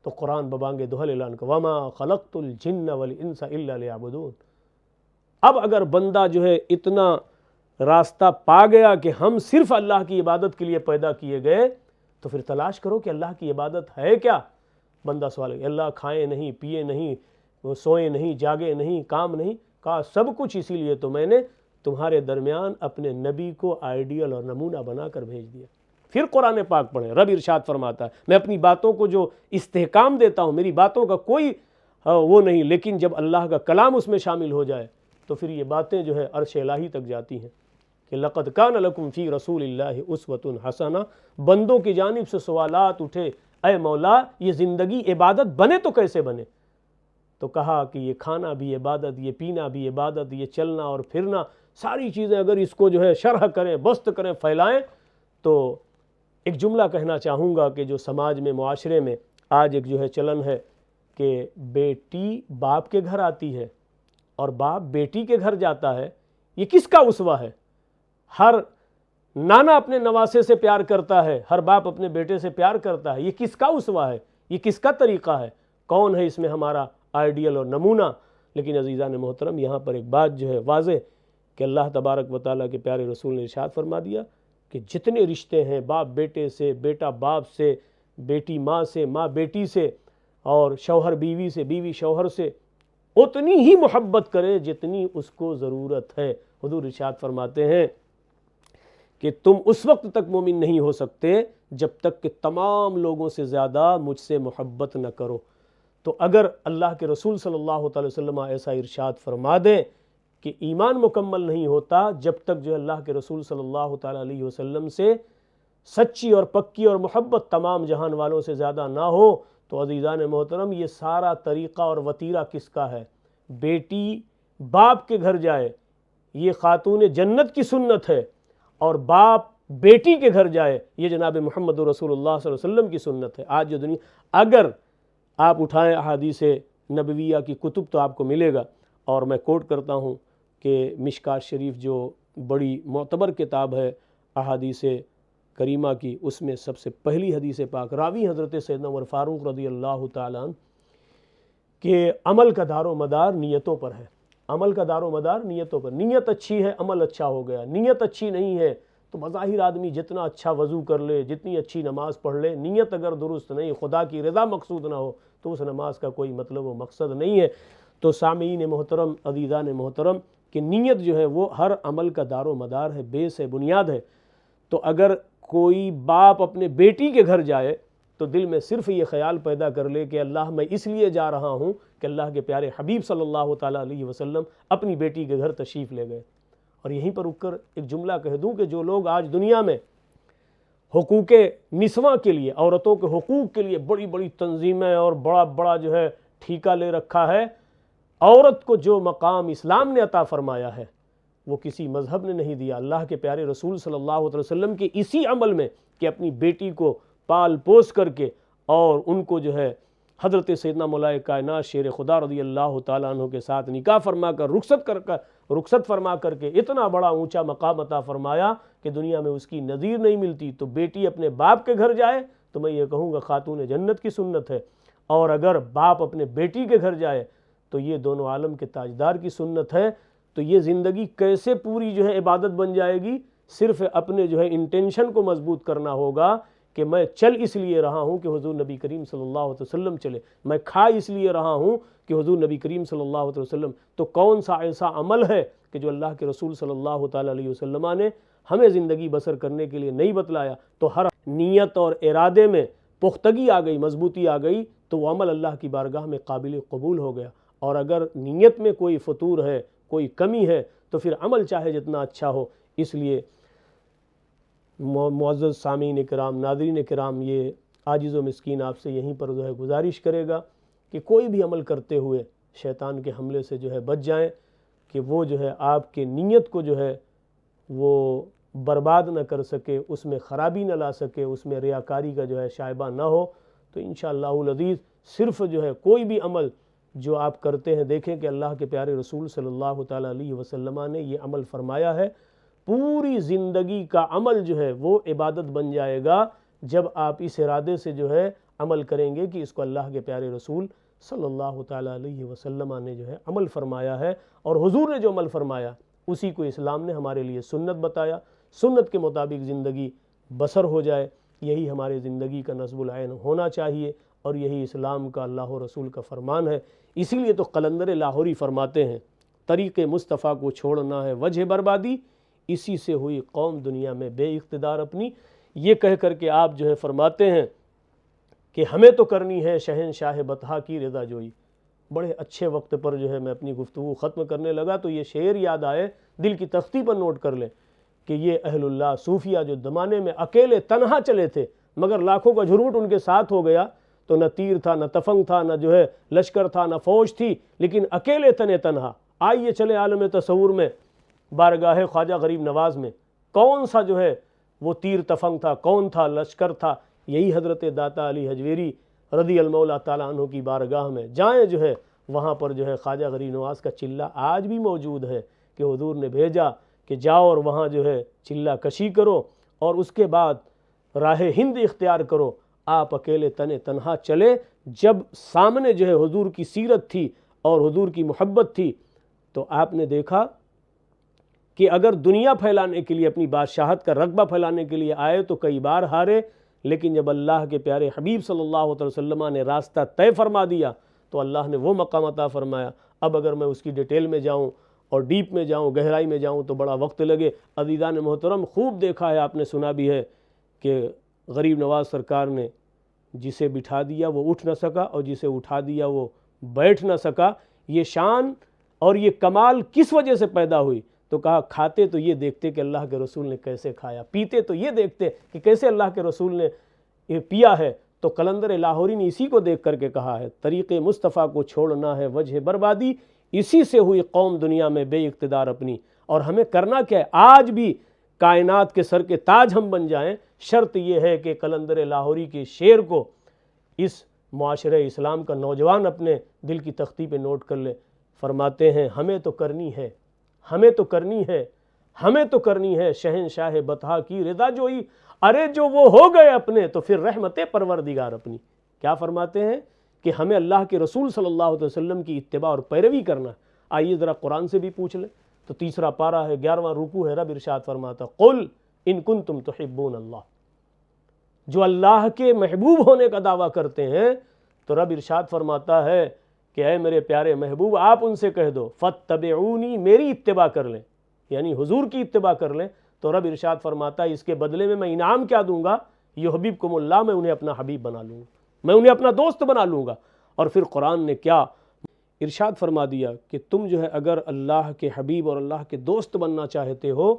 تو قرآن ببانگے دوہل اعلان کا وَمَا خَلَقْتُ الْجِنَّ وَالْإِنسَ إِلَّا لِيَعْبُدُونَ۔ اب اگر بندہ جو ہے اتنا راستہ پا گیا کہ ہم صرف اللہ کی عبادت کے لیے پیدا کیے گئے، تو پھر تلاش کرو کہ اللہ کی عبادت ہے کیا۔ بندہ سوال ہے اللہ کھائے نہیں، پیے نہیں، سوئے نہیں، جاگے نہیں، کام نہیں، کہا سب کچھ اسی لیے تو میں نے تمہارے درمیان اپنے نبی کو آئیڈیل اور نمونہ بنا کر بھیج دیا۔ پھر قرآن پاک پڑھیں، رب ارشاد فرماتا ہے میں اپنی باتوں کو جو استحکام دیتا ہوں، میری باتوں کا کوئی وہ نہیں، لیکن جب اللہ کا کلام اس میں شامل ہو جائے تو پھر یہ باتیں جو ہے عرش الہی تک جاتی ہیں کہ لقد کان لکم فی رسول اللہ اسوۃ حسنہ۔ بندوں کی جانب سے سوالات اٹھے، اے مولا یہ زندگی عبادت بنے تو کیسے بنے؟ تو کہا کہ یہ کھانا بھی عبادت، یہ پینا بھی عبادت، یہ چلنا اور پھرنا، ساری چیزیں اگر اس کو جو ہے شرح کریں، بسط کریں، پھیلائیں، تو ایک جملہ کہنا چاہوں گا کہ جو سماج میں، معاشرے میں آج ایک جو ہے چلن ہے کہ بیٹی باپ کے گھر آتی ہے اور باپ بیٹی کے گھر جاتا ہے، یہ کس کا اسوہ ہے؟ ہر نانا اپنے نواسے سے پیار کرتا ہے، ہر باپ اپنے بیٹے سے پیار کرتا ہے، یہ کس کا اسوہ ہے؟ یہ کس کا طریقہ ہے؟ کون ہے اس میں ہمارا آئیڈیل اور نمونہ؟ لیکن عزیزان محترم، یہاں پر ایک بات جو ہے واضح کہ اللہ تبارک و تعالیٰ کے پیارے رسول نے ارشاد فرما دیا کہ جتنے رشتے ہیں باپ بیٹے سے، بیٹا باپ سے، بیٹی ماں سے، ماں بیٹی سے، اور شوہر بیوی سے، بیوی شوہر سے، اتنی ہی محبت کرے جتنی اس کو ضرورت ہے۔ حضور ارشاد فرماتے ہیں کہ تم اس وقت تک مومن نہیں ہو سکتے جب تک کہ تمام لوگوں سے زیادہ مجھ سے محبت نہ کرو۔ تو اگر اللہ کے رسول صلی اللہ تعالی وسلم ایسا ارشاد فرما دیں کہ ایمان مکمل نہیں ہوتا جب تک جو اللہ کے رسول صلی اللہ تعالی علیہ وسلم سے سچی اور پکی اور محبت تمام جہان والوں سے زیادہ نہ ہو، تو عزیزان محترم یہ سارا طریقہ اور وتیرہ کس کا ہے؟ بیٹی باپ کے گھر جائے، یہ خاتون جنت کی سنت ہے، اور باپ بیٹی کے گھر جائے، یہ جناب محمد رسول اللہ صلی اللہ علیہ وسلم کی سنت ہے۔ آج جو دنیا، اگر آپ اٹھائیں احادیث نبویہ کی کتب تو آپ کو ملے گا، اور میں کوٹ کرتا ہوں کہ مشکات شریف جو بڑی معتبر کتاب ہے احادیث کریمہ کی، اس میں سب سے پہلی حدیث پاک راوی حضرت سیدنا عمر فاروق رضی اللہ تعالیٰ عنہ کہ عمل کا دار و مدار نیتوں پر ہے۔ عمل کا دار و مدار نیتوں پر، نیت اچھی ہے عمل اچھا ہو گیا، نیت اچھی نہیں ہے تو بظاہر آدمی جتنا اچھا وضو کر لے، جتنی اچھی نماز پڑھ لے، نیت اگر درست نہیں، خدا کی رضا مقصود نہ ہو، تو اس نماز کا کوئی مطلب و مقصد نہیں ہے۔ تو سامعین محترم، عزیزان محترم، کہ نیت جو ہے وہ ہر عمل کا دار و مدار ہے، بیس ہے، بنیاد ہے۔ تو اگر کوئی باپ اپنے بیٹی کے گھر جائے تو دل میں صرف یہ خیال پیدا کر لے کہ اللہ میں اس لیے جا رہا ہوں کہ اللہ کے پیارے حبیب صلی اللہ تعالیٰ علیہ وسلم اپنی بیٹی کے گھر تشریف لے گئے۔ اور یہیں پر رک کر ایک جملہ کہہ دوں کہ جو لوگ آج دنیا میں حقوق نسواں کے لیے، عورتوں کے حقوق کے لیے بڑی بڑی تنظیمیں اور بڑا بڑا جو ہے ٹھیکہ لے رکھا ہے، عورت کو جو مقام اسلام نے عطا فرمایا ہے وہ کسی مذہب نے نہیں دیا۔ اللہ کے پیارے رسول صلی اللہ علیہ وسلم کے اسی عمل میں کہ اپنی بیٹی کو پال پوس کر کے اور ان کو جو ہے حضرت سیدنا مولا کائنات شیر خدا رضی اللہ تعالیٰ عنہ کے ساتھ نکاح فرما کر رخصت فرما کر کے اتنا بڑا اونچا مقام عطا فرمایا کہ دنیا میں اس کی نظیر نہیں ملتی۔ تو بیٹی اپنے باپ کے گھر جائے تو میں یہ کہوں گا خاتون جنت کی سنت ہے، اور اگر باپ اپنے بیٹی کے گھر جائے تو یہ دونوں عالم کے تاجدار کی سنت ہے۔ تو یہ زندگی کیسے پوری جو ہے عبادت بن جائے گی صرف اپنے جو ہے انٹینشن کو مضبوط کرنا ہوگا کہ میں چل اس لیے رہا ہوں کہ حضور نبی کریم صلی اللہ علیہ وسلم چلے، میں کھا اس لیے رہا ہوں کہ حضور نبی کریم صلی اللہ علیہ وسلم۔ تو کون سا ایسا عمل ہے کہ جو اللہ کے رسول صلی اللہ تعالیٰ علیہ وسلم نے ہمیں زندگی بسر کرنے کے لیے نہیں بتلایا؟ تو ہر نیت اور ارادے میں پختگی آ گئی، مضبوطی آ گئی، تو وہ عمل اللہ کی بارگاہ میں قابل قبول ہو گیا۔ اور اگر نیت میں کوئی فطور ہے، کوئی کمی ہے، تو پھر عمل چاہے جتنا اچھا ہو۔ اس لیے معزز سامعین کرام، ناظرین کرام، یہ عاجز و مسکین آپ سے یہیں پر جو ہے گزارش کرے گا کہ کوئی بھی عمل کرتے ہوئے شیطان کے حملے سے جو ہے بچ جائیں، کہ وہ جو ہے آپ کے نیت کو جو ہے وہ برباد نہ کر سکے، اس میں خرابی نہ لا سکے، اس میں ریاکاری کا جو ہے شائبہ نہ ہو۔ تو انشاءاللہ العزیز صرف جو ہے کوئی بھی عمل جو آپ کرتے ہیں، دیکھیں کہ اللہ کے پیارے رسول صلی اللہ تعالیٰ علیہ وسلم نے یہ عمل فرمایا ہے، پوری زندگی کا عمل جو ہے وہ عبادت بن جائے گا جب آپ اس ارادے سے جو ہے عمل کریں گے کہ اس کو اللہ کے پیارے رسول صلی اللہ تعالیٰ علیہ وسلم نے جو ہے عمل فرمایا ہے، اور حضور نے جو عمل فرمایا اسی کو اسلام نے ہمارے لیے سنت بتایا، سنت کے مطابق زندگی بسر ہو جائے، یہی ہمارے زندگی کا نصب العین ہونا چاہیے، اور یہی اسلام کا اللہ و رسول کا فرمان ہے۔ اسی لیے تو قلندر لاہوری فرماتے ہیں، طریق مصطفیٰ کو چھوڑنا ہے وجہ بربادی، اسی سے ہوئی قوم دنیا میں بے اقتدار اپنی۔ یہ کہہ کر کے آپ جو ہے فرماتے ہیں کہ ہمیں تو کرنی ہے شہنشاہ بطحا کی رضا جوئی۔ بڑے اچھے وقت پر جو ہے میں اپنی گفتگو ختم کرنے لگا تو یہ شعر یاد آئے، دل کی تختی پر نوٹ کر لیں کہ یہ اہل اللہ صوفیہ جو زمانے میں اکیلے تنہا چلے تھے، مگر لاکھوں کا جھرمٹ ان کے ساتھ ہو گیا، تو نہ تیر تھا، نہ تفنگ تھا، نہ جو ہے لشکر تھا، نہ فوج تھی، لیکن اکیلے تنے تنہا۔ آئیے چلے عالم تصور میں، بارگاہ خواجہ غریب نواز میں، کون سا جو ہے وہ تیر تفنگ تھا، کون تھا لشکر تھا؟ یہی حضرت داتا علی حجویری رضی اللہ تعالیٰ عنہ کی بارگاہ میں جائیں، جو ہے وہاں پر جو ہے خواجہ غریب نواز کا چلہ آج بھی موجود ہے کہ حضور نے بھیجا کہ جاؤ اور وہاں جو ہے چلہ کشی کرو، اور اس کے بعد راہ ہند اختیار کرو۔ آپ اکیلے تنے تنہا چلے، جب سامنے جو ہے حضور کی سیرت تھی اور حضور کی محبت تھی، تو آپ نے دیکھا کہ اگر دنیا پھیلانے کے لیے، اپنی بادشاہت کا رقبہ پھیلانے کے لیے آئے تو کئی بار ہارے، لیکن جب اللہ کے پیارے حبیب صلی اللہ علیہ وسلم نے راستہ طے فرما دیا تو اللہ نے وہ مقام عطا فرمایا۔ اب اگر میں اس کی ڈیٹیل میں جاؤں اور ڈیپ میں جاؤں، گہرائی میں جاؤں تو بڑا وقت لگے۔ عزیزان محترم، خوب دیکھا ہے آپ نے، سنا بھی ہے کہ غریب نواز سرکار نے جسے بٹھا دیا وہ اٹھ نہ سکا، اور جسے اٹھا دیا وہ بیٹھ نہ سکا۔ یہ شان اور یہ کمال کس وجہ سے پیدا ہوئی؟ تو کہا کھاتے تو یہ دیکھتے کہ اللہ کے رسول نے کیسے کھایا، پیتے تو یہ دیکھتے کہ کیسے اللہ کے رسول نے یہ پیا ہے۔ تو قلندر لاہوری نے اسی کو دیکھ کر کے کہا ہے، طریق مصطفیٰ کو چھوڑنا ہے وجہ بربادی، اسی سے ہوئی قوم دنیا میں بے اقتدار اپنی۔ اور ہمیں کرنا کیا ہے؟ آج بھی کائنات کے سر کے تاج ہم بن جائیں، شرط یہ ہے کہ قلندر لاہوری کے شعر کو اس معاشرہ اسلام کا نوجوان اپنے دل کی تختی پہ نوٹ کر لے۔ فرماتے ہیں ہمیں تو کرنی ہے، ہمیں تو کرنی ہے، ہمیں تو کرنی ہے شہنشاہ بطحا کی رضا جوئی، ارے جو وہ ہو گئے اپنے تو پھر رحمت پروردگار اپنی۔ کیا فرماتے ہیں؟ کہ ہمیں اللہ کے رسول صلی اللہ علیہ وسلم کی اتباع اور پیروی کرنا ہے۔ آئیے ذرا قرآن سے بھی پوچھ لیں، تو تیسرا پارہ ہے، 11واں رکوع ہے، رب ارشاد فرماتا قل ان کنتم تحبون اللہ۔ جو اللہ کے محبوب ہونے کا دعویٰ کرتے ہیں تو رب ارشاد فرماتا ہے کہ اے میرے پیارے محبوب، آپ ان سے کہہ دو فاتبعونی، میری اتباع کر لیں، یعنی حضور کی اتباع کر لیں۔ تو رب ارشاد فرماتا ہے اس کے بدلے میں انعام کیا دوں گا؟ یحببکم اللہ، میں انہیں اپنا حبیب بنا لوں گا، میں انہیں اپنا دوست بنا لوں گا۔ اور پھر قرآن نے کیا ارشاد فرما دیا کہ تم جو ہے اگر اللہ کے حبیب اور اللہ کے دوست بننا چاہتے ہو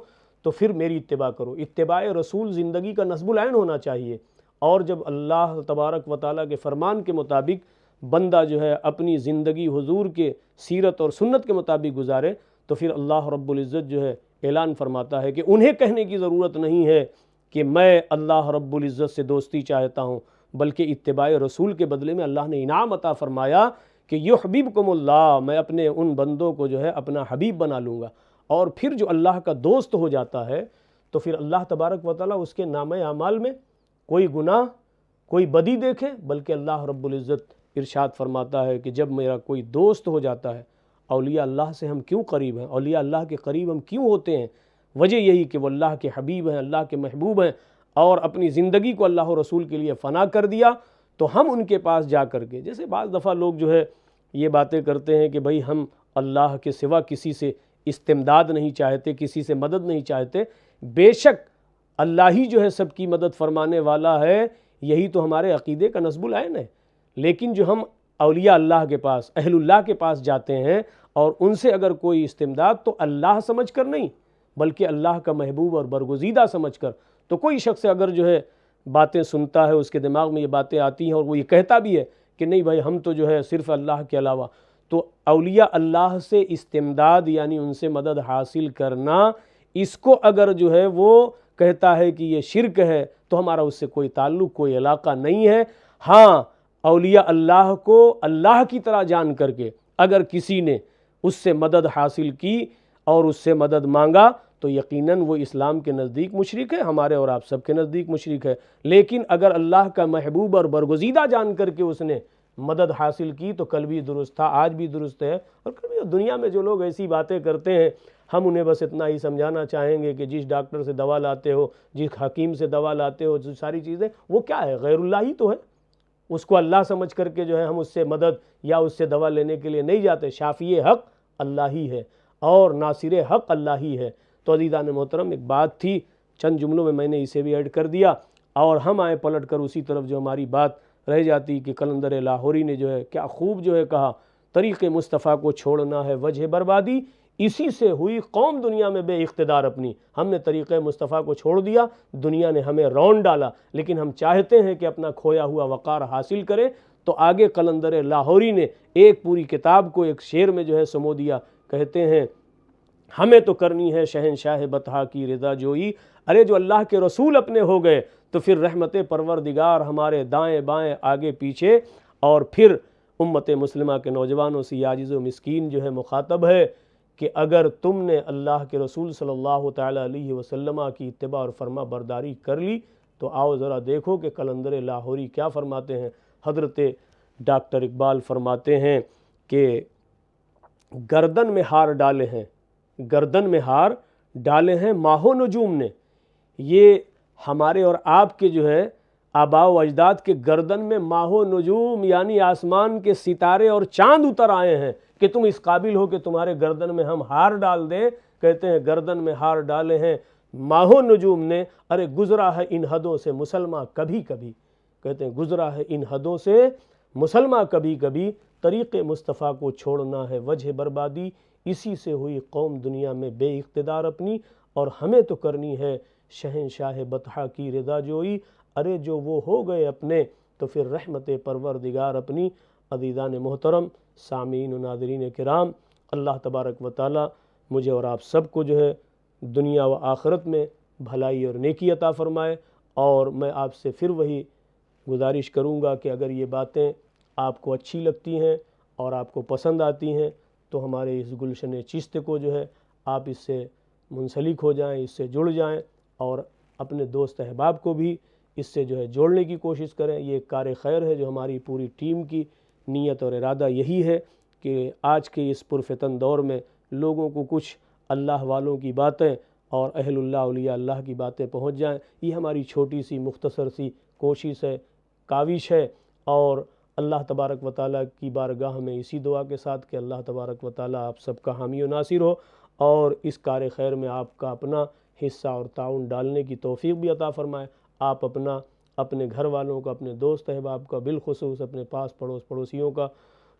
تو پھر میری اتباع کرو۔ اتباع رسول زندگی کا نصب العین ہونا چاہیے، اور جب اللہ تبارک و تعالیٰ کے فرمان کے مطابق بندہ جو ہے اپنی زندگی حضور کے سیرت اور سنت کے مطابق گزارے تو پھر اللہ رب العزت جو ہے اعلان فرماتا ہے کہ انہیں کہنے کی ضرورت نہیں ہے کہ میں اللہ رب العزت سے دوستی چاہتا ہوں، بلکہ اتباع رسول کے بدلے میں اللہ نے انعام عطا فرمایا کہ یحببکم اللہ، میں اپنے ان بندوں کو جو ہے اپنا حبیب بنا لوں گا۔ اور پھر جو اللہ کا دوست ہو جاتا ہے تو پھر اللہ تبارک و تعالیٰ اس کے نامہ اعمال میں کوئی گناہ، کوئی بدی دیکھے، بلکہ اللہ رب العزت ارشاد فرماتا ہے کہ جب میرا کوئی دوست ہو جاتا ہے، اولیاء اللہ سے ہم کیوں قریب ہیں، اولیاء اللہ کے قریب ہم کیوں ہوتے ہیں؟ وجہ یہی کہ وہ اللہ کے حبیب ہیں، اللہ کے محبوب ہیں، اور اپنی زندگی کو اللہ و رسول کے لیے فنا کر دیا۔ تو ہم ان کے پاس جا کر کے، جیسے بعض دفعہ لوگ جو ہے یہ باتیں کرتے ہیں کہ بھئی ہم اللہ کے سوا کسی سے استمداد نہیں چاہتے، کسی سے مدد نہیں چاہتے، بے شک اللہ ہی جو ہے سب کی مدد فرمانے والا ہے، یہی تو ہمارے عقیدے کا نصب العین ہے۔ لیکن جو ہم اولیاء اللہ کے پاس، اہل اللہ کے پاس جاتے ہیں اور ان سے اگر کوئی استمداد، تو اللہ سمجھ کر نہیں بلکہ اللہ کا محبوب اور برگزیدہ سمجھ کر۔ تو کوئی شخص اگر جو ہے باتیں سنتا ہے، اس کے دماغ میں یہ باتیں آتی ہیں اور وہ یہ کہتا بھی ہے کہ نہیں بھائی ہم تو جو ہے صرف اللہ کے علاوہ، تو اولیاء اللہ سے استمداد یعنی ان سے مدد حاصل کرنا، اس کو اگر جو ہے وہ کہتا ہے کہ یہ شرک ہے، تو ہمارا اس سے کوئی تعلق، کوئی علاقہ نہیں ہے۔ ہاں، اولیاء اللہ کو اللہ کی طرح جان کر کے اگر کسی نے اس سے مدد حاصل کی اور اس سے مدد مانگا، تو یقیناً وہ اسلام کے نزدیک مشرک ہے، ہمارے اور آپ سب کے نزدیک مشرک ہے۔ لیکن اگر اللہ کا محبوب اور برگزیدہ جان کر کے اس نے مدد حاصل کی، تو کل بھی درست تھا، آج بھی درست ہے۔ اور کبھی دنیا میں جو لوگ ایسی باتیں کرتے ہیں، ہم انہیں بس اتنا ہی سمجھانا چاہیں گے کہ جس ڈاکٹر سے دوا لاتے ہو، جس حکیم سے دوا لاتے ہو، جو ساری چیزیں، وہ کیا ہے؟ غیر اللہ ہی تو ہے۔ اس کو اللہ سمجھ کر کے جو ہے ہم اس سے مدد یا اس سے دوا لینے کے لیے نہیں جاتے۔ شافی حق اللہ ہی ہے اور ناصر حق اللہ ہی ہے۔ تو عزیزان محترم، ایک بات تھی، چند جملوں میں نے اسے بھی ایڈ کر دیا، اور ہم آئے پلٹ کر اسی طرف جو ہماری بات رہ جاتی کہ قلندر لاہوری نے جو ہے کیا خوب جو ہے کہا، طریق مصطفیٰ کو چھوڑنا ہے وجہ بربادی، اسی سے ہوئی قوم دنیا میں بے اقتدار اپنی۔ ہم نے طریق مصطفیٰ کو چھوڑ دیا، دنیا نے ہمیں رون ڈالا، لیکن ہم چاہتے ہیں کہ اپنا کھویا ہوا وقار حاصل کریں۔ تو آگے قلندر لاہوری نے ایک پوری کتاب کو ایک شعر میں جو ہے سمو دیا، کہتے ہیں ہمیں تو کرنی ہے شہنشاہ بطحا کی رضا جوئی، ارے جو اللہ کے رسول اپنے ہو گئے تو پھر رحمت پروردگار ہمارے دائیں بائیں آگے پیچھے۔ اور پھر امت مسلمہ کے نوجوانوں سے عاجز و مسکین جو ہے مخاطب ہے کہ اگر تم نے اللہ کے رسول صلی اللہ تعالیٰ علیہ وسلم کی اتباع اور فرما برداری کر لی، تو آؤ ذرا دیکھو کہ قلندر لاہوری کیا فرماتے ہیں۔ حضرت ڈاکٹر اقبال فرماتے ہیں کہ گردن میں ہار ڈالے ہیں، گردن میں ہار ڈالے ہیں ماہ و نجوم نے۔ یہ ہمارے اور آپ کے جو ہے آباء و اجداد کے گردن میں ماہ و نجوم یعنی آسمان کے ستارے اور چاند اتر آئے ہیں کہ تم اس قابل ہو کہ تمہارے گردن میں ہم ہار ڈال دیں۔ کہتے ہیں گردن میں ہار ڈالے ہیں ماہ و نجوم نے، ارے گزرا ہے ان حدوں سے مسلمہ کبھی کبھی۔ کہتے ہیں گزرا ہے ان حدوں سے مسلمہ کبھی کبھی، طریق مصطفیٰ کو چھوڑنا ہے وجہ بربادی، اسی سے ہوئی قوم دنیا میں بے اقتدار اپنی، اور ہمیں تو کرنی ہے شہنشاہ بطحا کی رضا جوئی، ارے جو وہ ہو گئے اپنے تو پھر رحمت پروردگار اپنی۔ عزیزان محترم، سامعین و ناظرین کرام، اللہ تبارک و تعالی مجھے اور آپ سب کو جو ہے دنیا و آخرت میں بھلائی اور نیکی عطا فرمائے۔ اور میں آپ سے پھر وہی گزارش کروں گا کہ اگر یہ باتیں آپ کو اچھی لگتی ہیں اور آپ کو پسند آتی ہیں، تو ہمارے اس گلشن چشت کو جو ہے آپ اس سے منسلک ہو جائیں، اس سے جڑ جائیں، اور اپنے دوست احباب کو بھی اس سے جو ہے جوڑنے کی کوشش کریں۔ یہ ایک کار خیر ہے جو ہماری پوری ٹیم کی نیت اور ارادہ یہی ہے کہ آج کے اس پرفتن دور میں لوگوں کو کچھ اللہ والوں کی باتیں اور اہل اللہ اولیاء اللہ کی باتیں پہنچ جائیں۔ یہ ہماری چھوٹی سی مختصر سی کوشش ہے، کاوش ہے، اور اللہ تبارک و تعالیٰ کی بارگاہ میں اسی دعا کے ساتھ کہ اللہ تبارک و تعالیٰ آپ سب کا حامی و ناصر ہو، اور اس کار خیر میں آپ کا اپنا حصہ اور تعاون ڈالنے کی توفیق بھی عطا فرمائے۔ آپ اپنے گھر والوں کا، اپنے دوست احباب کا، بالخصوص اپنے پاس پڑوسیوں کا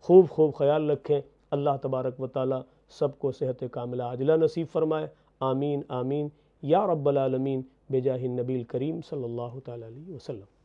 خوب خیال رکھیں۔ اللہ تبارک و تعالیٰ سب کو صحت کاملہ عاجلہ نصیب فرمائے، آمین آمین یا رب العالمین، بجاہ النبی الکریم صلی اللہ تعالیٰ علیہ وسلم۔